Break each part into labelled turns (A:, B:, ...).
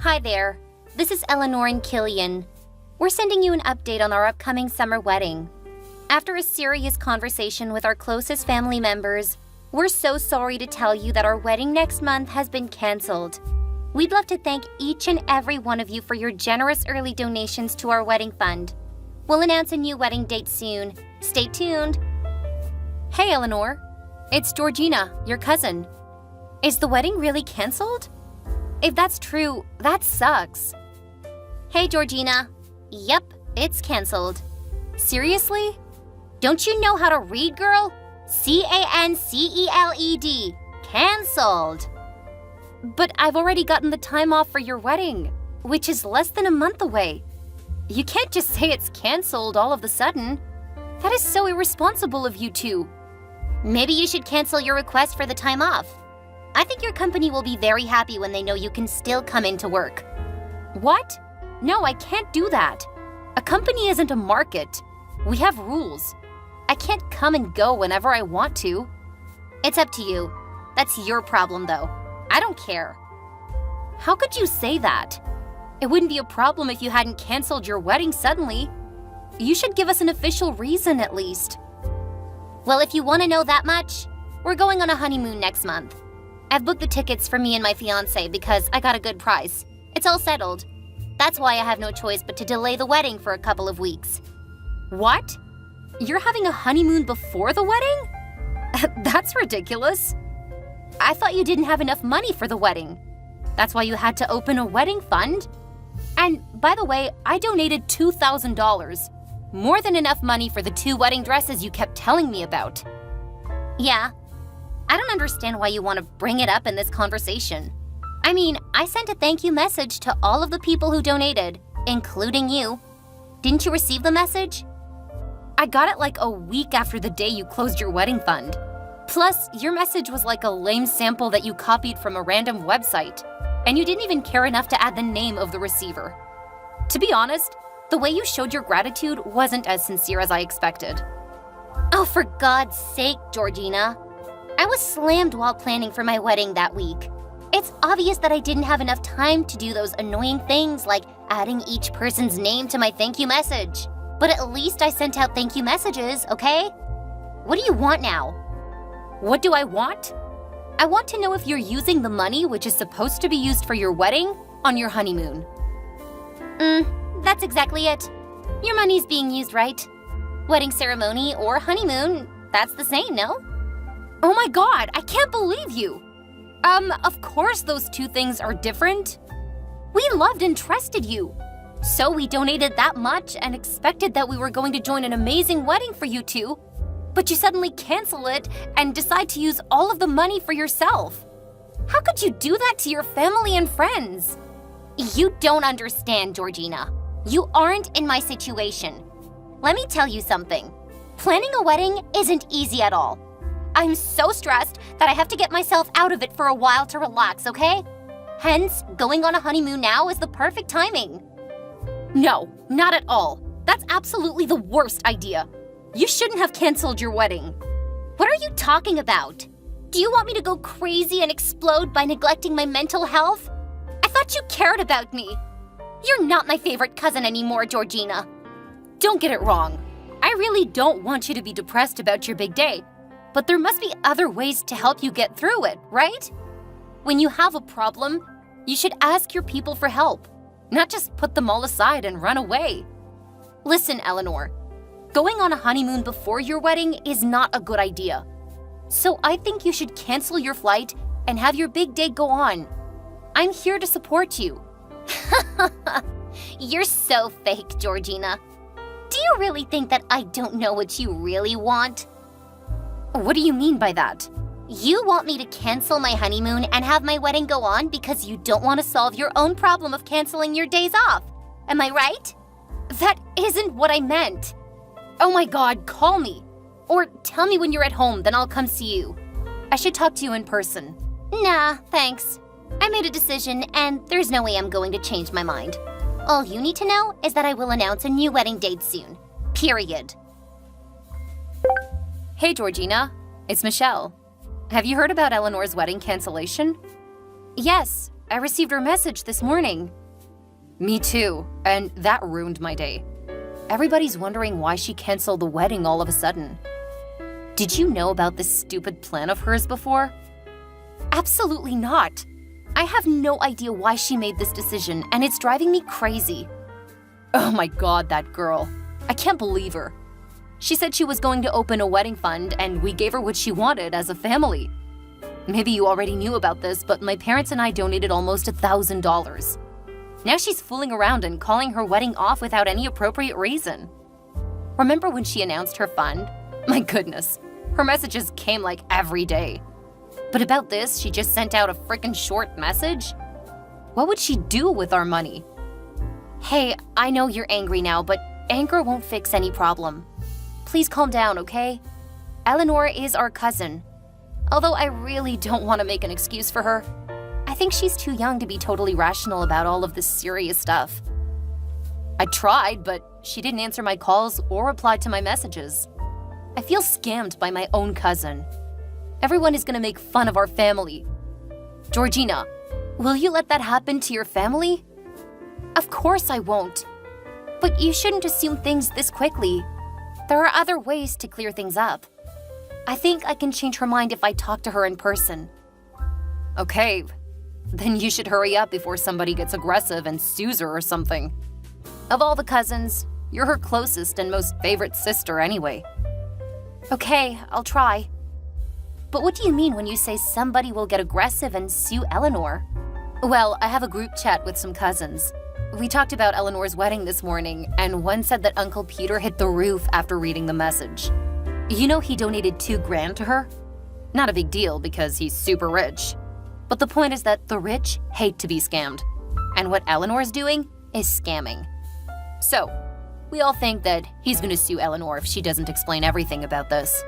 A: Hi there. This is Eleanor and Killian. We're sending you an update on our upcoming summer wedding. After a serious conversation with our closest family members, we're so sorry to tell you that our wedding next month has been canceled. We'd love to thank each and every one of you for your generous early donations to our wedding fund. We'll announce a new wedding date soon. Stay tuned. Hey, Eleanor. It's Georgina, your cousin. Is the wedding really canceled? If that's true, that sucks. Hey, Georgina. Yep, it's canceled. Seriously? Don't you know how to read, girl? C-A-N-C-E-L-E-D. Canceled. But I've already gotten the time off for your wedding, which is less than a month away. You can't just say it's canceled all of a sudden. That is so irresponsible of you two. Maybe you should cancel your request for the time off. I think your company will be very happy when they know you can still come into work. What? No, I can't do that. A company isn't a market. We have rules. I can't come and go whenever I want to. It's up to you. That's your problem, though. I don't care. How could you say that? It wouldn't be a problem if you hadn't canceled your wedding suddenly. You should give us an official reason at least. Well, if you want to know that much, we're going on a honeymoon next month. I've booked the tickets for me and my fiancé because I got a good price. It's all settled. That's why I have no choice but to delay the wedding for a couple of weeks. What? You're having a honeymoon before the wedding? That's ridiculous. I thought you didn't have enough money for the wedding. That's why you had to open a wedding fund. And by the way, I donated $2,000. More than enough money for the 2 wedding dresses you kept telling me about. Yeah. I don't understand why you want to bring it up in this conversation. I mean, I sent a thank you message to all of the people who donated, including you. Didn't you receive the message? I got it like a week after the day you closed your wedding fund. Plus, your message was like a lame sample that you copied from a random website, and you didn't even care enough to add the name of the receiver. To be honest, the way you showed your gratitude wasn't as sincere as I expected. Oh, for God's sake, Georgina. I was slammed while planning for my wedding that week. It's obvious that I didn't have enough time to do those annoying things like adding each person's name to my thank you message. But at least I sent out thank you messages, okay? What do you want now? What do I want? I want to know if you're using the money which is supposed to be used for your wedding on your honeymoon. That's exactly it. Your money's being used right. Wedding ceremony or honeymoon, that's the same, no? Oh my God, I can't believe you! Of course those two things are different. We loved and trusted you. So we donated that much and expected that we were going to join an amazing wedding for you two. But you suddenly cancel it and decide to use all of the money for yourself. How could you do that to your family and friends? You don't understand, Georgina. You aren't in my situation. Let me tell you something. Planning a wedding isn't easy at all. I'm so stressed that I have to get myself out of it for a while to relax, okay? Hence, going on a honeymoon now is the perfect timing. No, not at all. That's absolutely the worst idea. You shouldn't have canceled your wedding. What are you talking about? Do you want me to go crazy and explode by neglecting my mental health? I thought you cared about me. You're not my favorite cousin anymore, Georgina. Don't get it wrong. I really don't want you to be depressed about your big day. But there must be other ways to help you get through it, right? When you have a problem, you should ask your people for help, not just put them all aside and run away. Listen, Eleanor, going on a honeymoon before your wedding is not a good idea. So I think you should cancel your flight and have your big day go on. I'm here to support you. You're so fake, Georgina. Do you really think that I don't know what you really want? What do you mean by that? You want me to cancel my honeymoon and have my wedding go on because you don't want to solve your own problem of canceling your days off. Am I right? That isn't what I meant. Oh my God, call me. Or tell me when you're at home, then I'll come see you. I should talk to you in person. Nah, thanks. I made a decision and there's no way I'm going to change my mind. All you need to know is that I will announce a new wedding date soon. Period. Hey, Georgina. It's Michelle. Have you heard about Eleanor's wedding cancellation? Yes, I received her message this morning. Me too, and that ruined my day. Everybody's wondering why she canceled the wedding all of a sudden. Did you know about this stupid plan of hers before? Absolutely not. I have no idea why she made this decision, and it's driving me crazy. Oh my god, that girl. I can't believe her. She said she was going to open a wedding fund, and we gave her what she wanted as a family. Maybe you already knew about this, but my parents and I donated almost $1,000. Now she's fooling around and calling her wedding off without any appropriate reason. Remember when she announced her fund? My goodness, her messages came like every day. But about this, she just sent out a frickin' short message? What would she do with our money? Hey, I know you're angry now, but anger won't fix any problem. Please calm down, okay? Eleanor is our cousin. Although I really don't want to make an excuse for her, I think she's too young to be totally rational about all of this serious stuff. I tried, but she didn't answer my calls or reply to my messages. I feel scammed by my own cousin. Everyone is going to make fun of our family. Georgina, will you let that happen to your family? Of course I won't. But you shouldn't assume things this quickly. There are other ways to clear things up. I think I can change her mind if I talk to her in person. Okay, then you should hurry up before somebody gets aggressive and sues her or something. Of all the cousins, you're her closest and most favorite sister anyway. Okay, I'll try. But what do you mean when you say somebody will get aggressive and sue Eleanor? Well, I have a group chat with some cousins. We talked about Eleanor's wedding this morning, and one said that Uncle Peter hit the roof after reading the message. You know he donated $2,000 to her? Not a big deal because he's super rich. But the point is that the rich hate to be scammed. And what Eleanor's doing is scamming. So, we all think that he's going to sue Eleanor if she doesn't explain everything about this.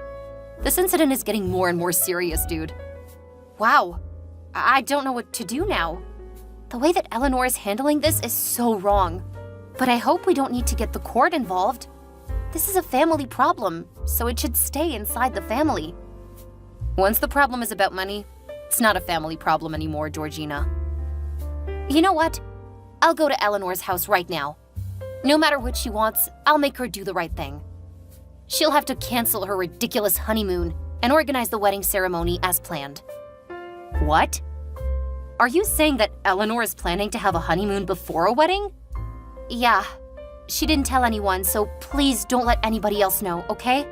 A: This incident is getting more and more serious, dude. Wow, I don't know what to do now. The way that Eleanor is handling this is so wrong. But I hope we don't need to get the court involved. This is a family problem, so it should stay inside the family. Once the problem is about money, it's not a family problem anymore, Georgina. You know what? I'll go to Eleanor's house right now. No matter what she wants, I'll make her do the right thing. She'll have to cancel her ridiculous honeymoon and organize the wedding ceremony as planned. What? Are you saying that Eleanor is planning to have a honeymoon before a wedding? Yeah. She didn't tell anyone, so please don't let anybody else know, okay?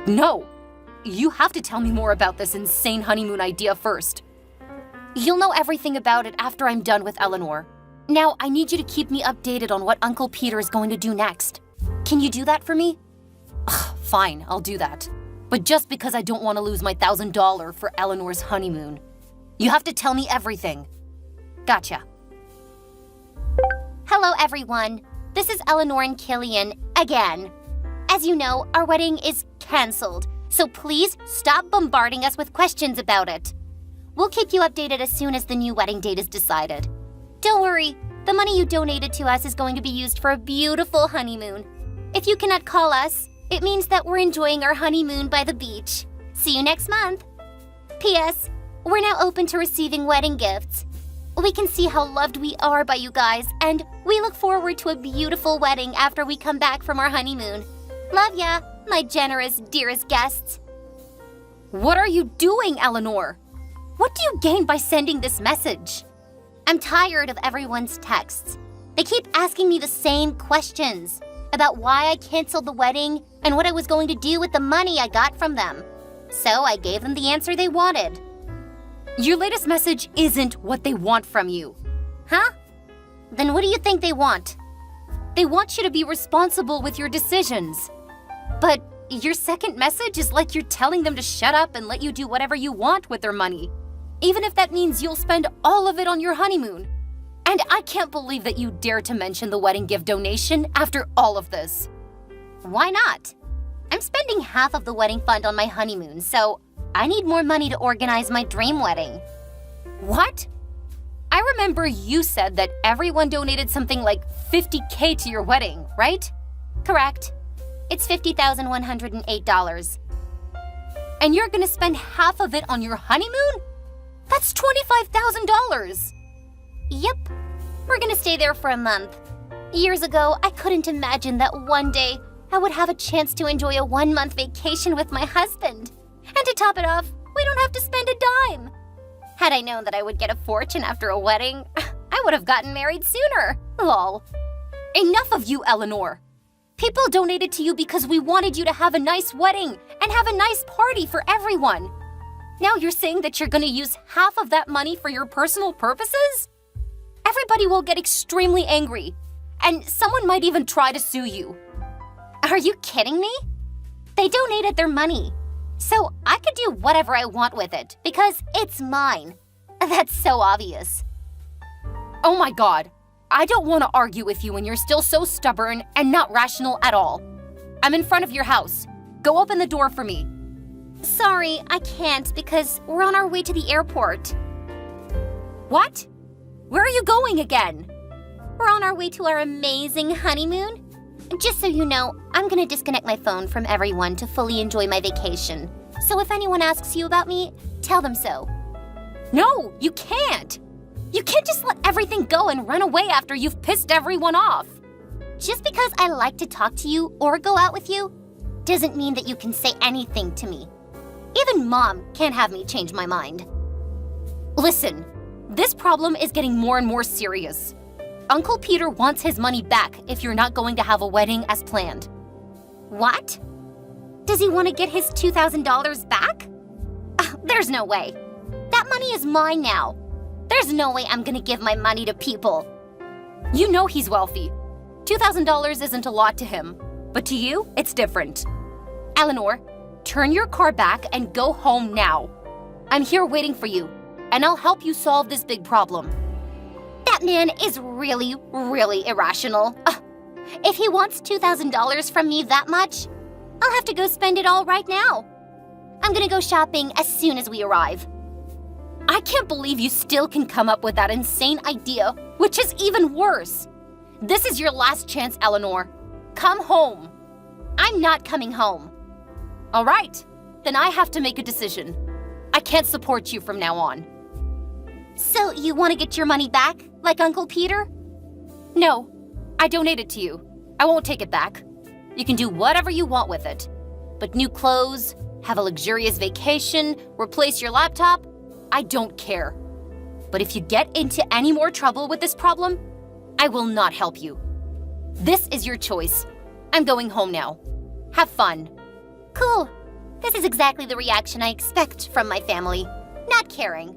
A: No! You have to tell me more about this insane honeymoon idea first. You'll know everything about it after I'm done with Eleanor. Now, I need you to keep me updated on what Uncle Peter is going to do next. Can you do that for me? Ugh, fine, I'll do that. But just because I don't want to lose my $1,000 for Eleanor's honeymoon. You have to tell me everything. Gotcha. Hello, everyone. This is Eleanor and Killian again. As you know, our wedding is canceled, so please stop bombarding us with questions about it. We'll keep you updated as soon as the new wedding date is decided. Don't worry, the money you donated to us is going to be used for a beautiful honeymoon. If you cannot call us, it means that we're enjoying our honeymoon by the beach. See you next month. P.S. We're now open to receiving wedding gifts. We can see how loved we are by you guys, and we look forward to a beautiful wedding after we come back from our honeymoon. Love ya, my generous, dearest guests. What are you doing, Eleanor? What do you gain by sending this message? I'm tired of everyone's texts. They keep asking me the same questions about why I canceled the wedding and what I was going to do with the money I got from them. So I gave them the answer they wanted. Your latest message isn't what they want from you. Huh? Then what do you think they want? They want you to be responsible with your decisions. But your second message is like you're telling them to shut up and let you do whatever you want with their money, even if that means you'll spend all of it on your honeymoon. And I can't believe that you dare to mention the wedding gift donation after all of this. Why not? I'm spending half of the wedding fund on my honeymoon, so I need more money to organize my dream wedding. What? I remember you said that everyone donated something like $50,000 to your wedding, right? Correct. It's $50,108. And you're gonna spend half of it on your honeymoon? That's $25,000. Yep, we're gonna stay there for a month. Years ago, I couldn't imagine that one day I would have a chance to enjoy a 1-month vacation with my husband. And to top it off, we don't have to spend a dime. Had I known that I would get a fortune after a wedding, I would have gotten married sooner. Lol. Enough of you, Eleanor. People donated to you because we wanted you to have a nice wedding and have a nice party for everyone. Now you're saying that you're gonna use half of that money for your personal purposes? Everybody will get extremely angry, and someone might even try to sue you. Are you kidding me? They donated their money, so I could do whatever I want with it because it's mine. That's so obvious. Oh my God, I don't want to argue with you when you're still so stubborn and not rational at all. I'm in front of your house. Go open the door for me. Sorry, I can't because we're on our way to the airport. What? Where are you going again? We're on our way to our amazing honeymoon. Just so you know, I'm gonna disconnect my phone from everyone to fully enjoy my vacation. So if anyone asks you about me, tell them so. No, you can't! You can't just let everything go and run away after you've pissed everyone off. Just because I like to talk to you or go out with you, doesn't mean that you can say anything to me. Even Mom can't have me change my mind. Listen, this problem is getting more and more serious. Uncle Peter wants his money back if you're not going to have a wedding as planned. What? Does he want to get his $2,000 back? There's no way. That money is mine now. There's no way I'm gonna give my money to people. You know he's wealthy. $2,000 isn't a lot to him, but to you, it's different. Eleanor, turn your car back and go home now. I'm here waiting for you, and I'll help you solve this big problem. That man is really, really irrational. If he wants $2,000 from me that much, I'll have to go spend it all right now. I'm gonna go shopping as soon as we arrive. I can't believe you still can come up with that insane idea, which is even worse. This is your last chance, Eleanor. Come home. I'm not coming home. All right, then I have to make a decision. I can't support you from now on. So you want to get your money back, like Uncle Peter? No, I donated to you. I won't take it back. You can do whatever you want with it. But new clothes, have a luxurious vacation, replace your laptop, I don't care. But if you get into any more trouble with this problem, I will not help you. This is your choice. I'm going home now. Have fun. Cool. This is exactly the reaction I expect from my family. Not caring.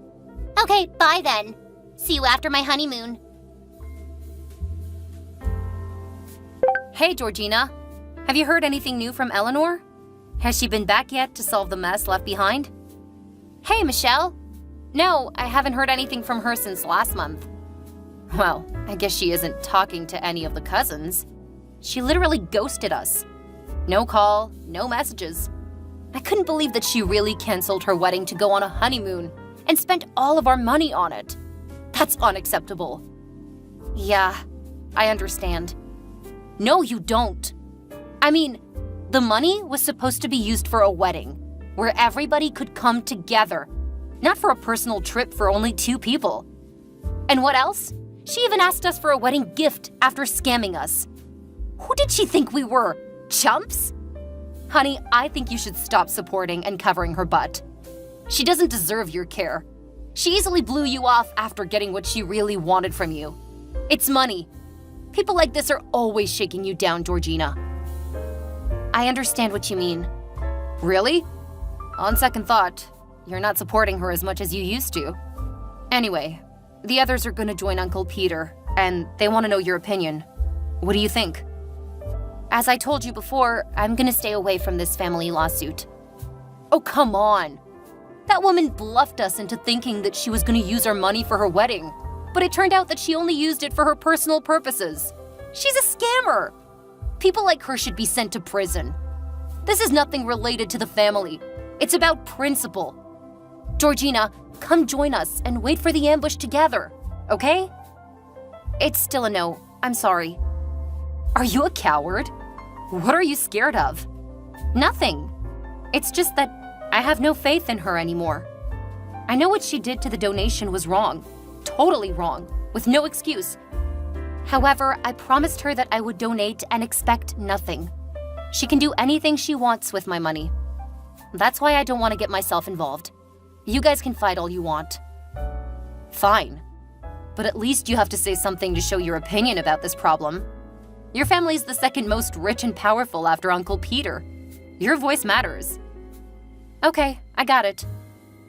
A: Okay, bye then. See you after my honeymoon. Hey, Georgina. Have you heard anything new from Eleanor? Has she been back yet to solve the mess left behind? Hey, Michelle. No, I haven't heard anything from her since last month. Well, I guess she isn't talking to any of the cousins. She literally ghosted us. No call, no messages. I couldn't believe that she really canceled her wedding to go on a honeymoon and spent all of our money on it. That's unacceptable. Yeah, I understand. No, you don't. I mean, the money was supposed to be used for a wedding, where everybody could come together, not for a personal trip for only 2 people. And what else? She even asked us for a wedding gift after scamming us. Who did she think we were? Chumps? Honey, I think you should stop supporting and covering her butt. She doesn't deserve your care. She easily blew you off after getting what she really wanted from you. It's money. People like this are always shaking you down, Georgina. I understand what you mean. Really? On second thought, you're not supporting her as much as you used to. Anyway, the others are gonna join Uncle Peter, and they want to know your opinion. What do you think? As I told you before, I'm gonna stay away from this family lawsuit. Oh, come on. That woman bluffed us into thinking that she was gonna use our money for her wedding, but it turned out that she only used it for her personal purposes. She's a scammer. People like her should be sent to prison. This is nothing related to the family. It's about principle. Georgina, come join us and wait for the ambush together, okay? It's still a no. I'm sorry. Are you a coward? What are you scared of? Nothing. It's just that I have no faith in her anymore. I know what she did to the donation was wrong. Totally wrong. with no excuse. However, I promised her that I would donate and expect nothing. She can do anything she wants with my money. That's why I don't want to get myself involved. You guys can fight all you want. Fine. But at least you have to say something to show your opinion about this problem. Your family's the second most rich and powerful after Uncle Peter. Your voice matters. Okay, I got it.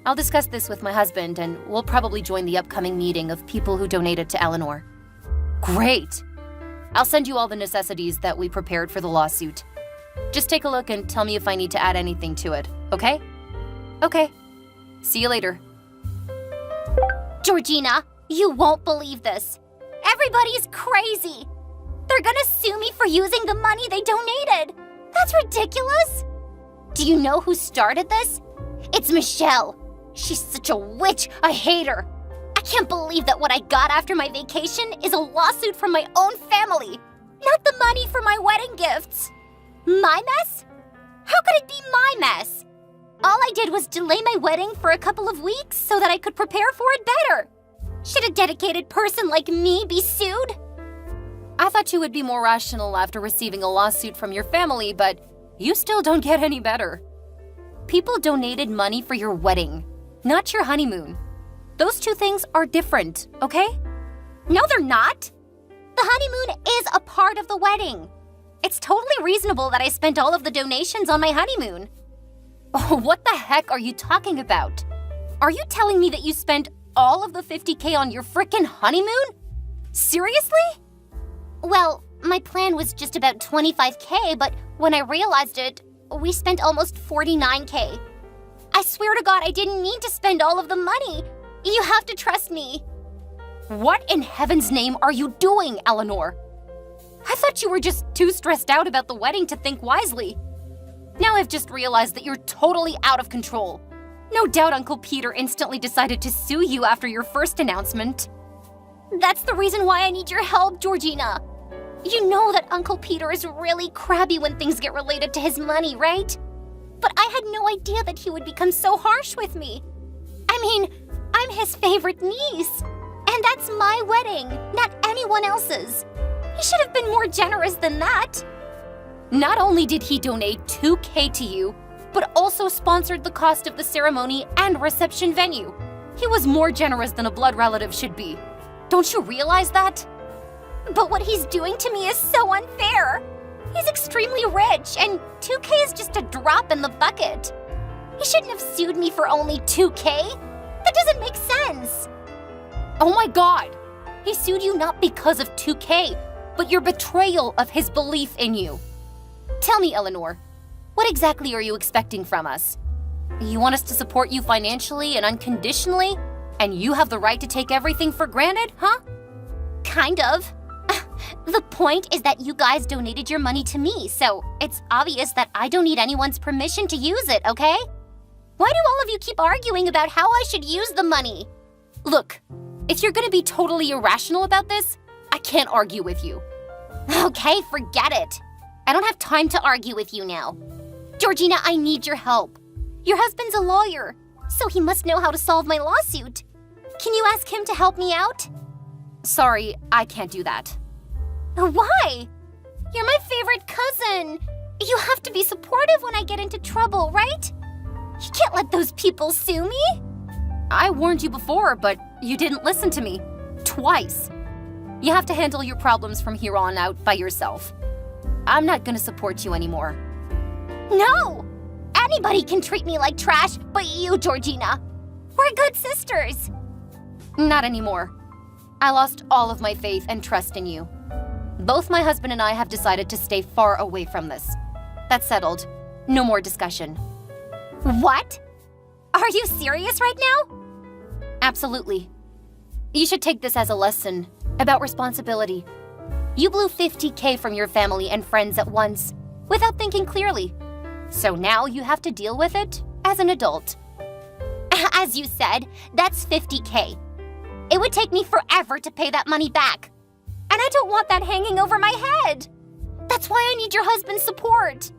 A: I'll discuss this with my husband, and we'll probably join the upcoming meeting of people who donated to Eleanor. Great! I'll send you all the necessities that we prepared for the lawsuit. Just take a look and tell me if I need to add anything to it, okay? Okay. See you later.
B: Georgina, you won't believe this. Everybody's crazy. They're gonna sue me for using the money they donated. That's ridiculous. Do you know who started this? It's Michelle. She's such a witch. I hate her. I can't believe that what I got after my vacation is a lawsuit from my own family, not the money for my wedding gifts. My mess? How could it be my mess? All I did was delay my wedding for a couple of weeks so that I could prepare for it better. Should a dedicated person like me be sued?
A: I thought you would be more rational after receiving a lawsuit from your family, but you still don't get any better. People donated money for your wedding, not your honeymoon. Those two things are different, okay?
B: No, they're not. The honeymoon is a part of the wedding. It's totally reasonable that I spent all of the donations on my honeymoon.
A: Oh, what the heck are you talking about? Are you telling me that you spent all of the $50K on your frickin' honeymoon? Seriously?
B: Well, my plan was just about $25K, but when I realized it, we spent almost $49K. I swear to God, I didn't mean to spend all of the money. You have to trust me.
A: What in heaven's name are you doing, Eleanor? I thought you were just too stressed out about the wedding to think wisely. Now I've just realized that you're totally out of control. No doubt Uncle Peter instantly decided to sue you after your first announcement.
B: That's the reason why I need your help, Georgina. You know that Uncle Peter is really crabby when things get related to his money, right? But I had no idea that he would become so harsh with me. I mean, I'm his favorite niece. And that's my wedding, not anyone else's. He should have been more generous than that.
A: Not only did he donate $2K to you, but also sponsored the cost of the ceremony and reception venue. He was more generous than a blood relative should be. Don't you realize that?
B: But what he's doing to me is so unfair. He's extremely rich, and $2K is just a drop in the bucket. He shouldn't have sued me for only $2K. That doesn't make sense.
A: Oh my God! He sued you not because of $2K, but your betrayal of his belief in you. Tell me, Eleanor, what exactly are you expecting from us? You want us to support you financially and unconditionally, and you have the right to take everything for granted, huh?
B: Kind of. The point is that you guys donated your money to me, so it's obvious that I don't need anyone's permission to use it, okay? Why do all of you keep arguing about how I should use the money?
A: Look, if you're gonna be totally irrational about this, I can't argue with you.
B: Okay, forget it. I don't have time to argue with you now. Georgina, I need your help. Your husband's a lawyer, so he must know how to solve my lawsuit. Can you ask him to help me out?
A: Sorry, I can't do that.
B: Why? You're my favorite cousin. You have to be supportive when I get into trouble, right? You can't let those people sue me.
A: I warned you before, but you didn't listen to me. Twice. You have to handle your problems from here on out by yourself. I'm not gonna support you anymore.
B: No! Anybody can treat me like trash, but you, Georgina. We're good sisters.
A: Not anymore. I lost all of my faith and trust in you. Both my husband and I have decided to stay far away from this. That's settled. No more discussion.
B: What? Are you serious right now?
A: Absolutely. You should take this as a lesson about responsibility. You blew $50K from your family and friends at once, without thinking clearly. So now you have to deal with it as an adult.
B: As you said, that's $50K. It would take me forever to pay that money back. And I don't want that hanging over my head. That's why I need your husband's support.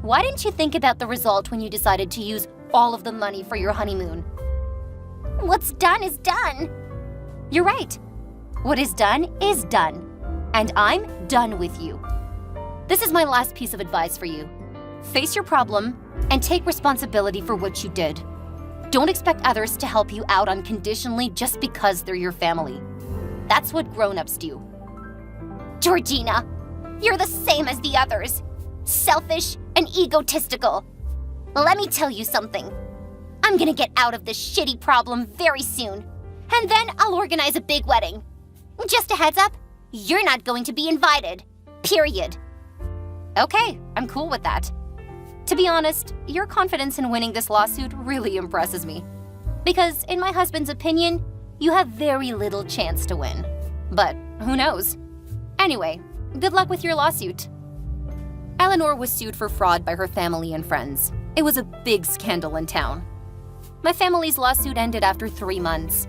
A: Why didn't you think about the result when you decided to use all of the money for your honeymoon?
B: What's done is done.
A: You're right. What is done, and I'm done with you. This is my last piece of advice for you. Face your problem and take responsibility for what you did. Don't expect others to help you out unconditionally just because they're your family. That's what grown-ups do.
B: Georgina, you're the same as the others. Selfish and egotistical. Let me tell you something. I'm gonna get out of this shitty problem very soon, and then I'll organize a big wedding. Just a heads up, you're not going to be invited. Period.
A: Okay, I'm cool with that. To be honest, your confidence in winning this lawsuit really impresses me. Because in my husband's opinion, you have very little chance to win. But who knows? Anyway, good luck with your lawsuit. Eleanor was sued for fraud by her family and friends. It was a big scandal in town. My family's lawsuit ended after 3 months.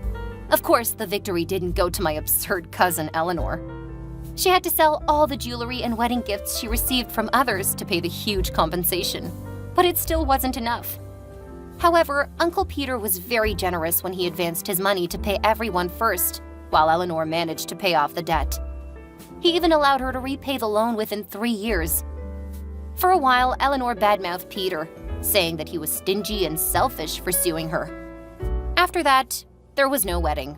A: Of course, the victory didn't go to my absurd cousin Eleanor. She had to sell all the jewelry and wedding gifts she received from others to pay the huge compensation. But it still wasn't enough. However, Uncle Peter was very generous when he advanced his money to pay everyone first, while Eleanor managed to pay off the debt. He even allowed her to repay the loan within 3 years. For a while, Eleanor badmouthed Peter, saying that he was stingy and selfish for suing her. After that, there was no wedding.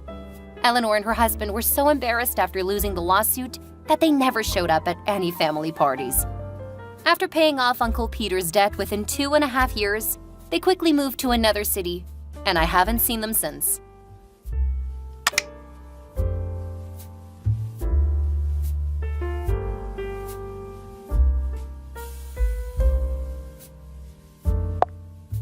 A: Eleanor and her husband were so embarrassed after losing the lawsuit that they never showed up at any family parties. After paying off Uncle Peter's debt within 2.5 years, they quickly moved to another city, and I haven't seen them since.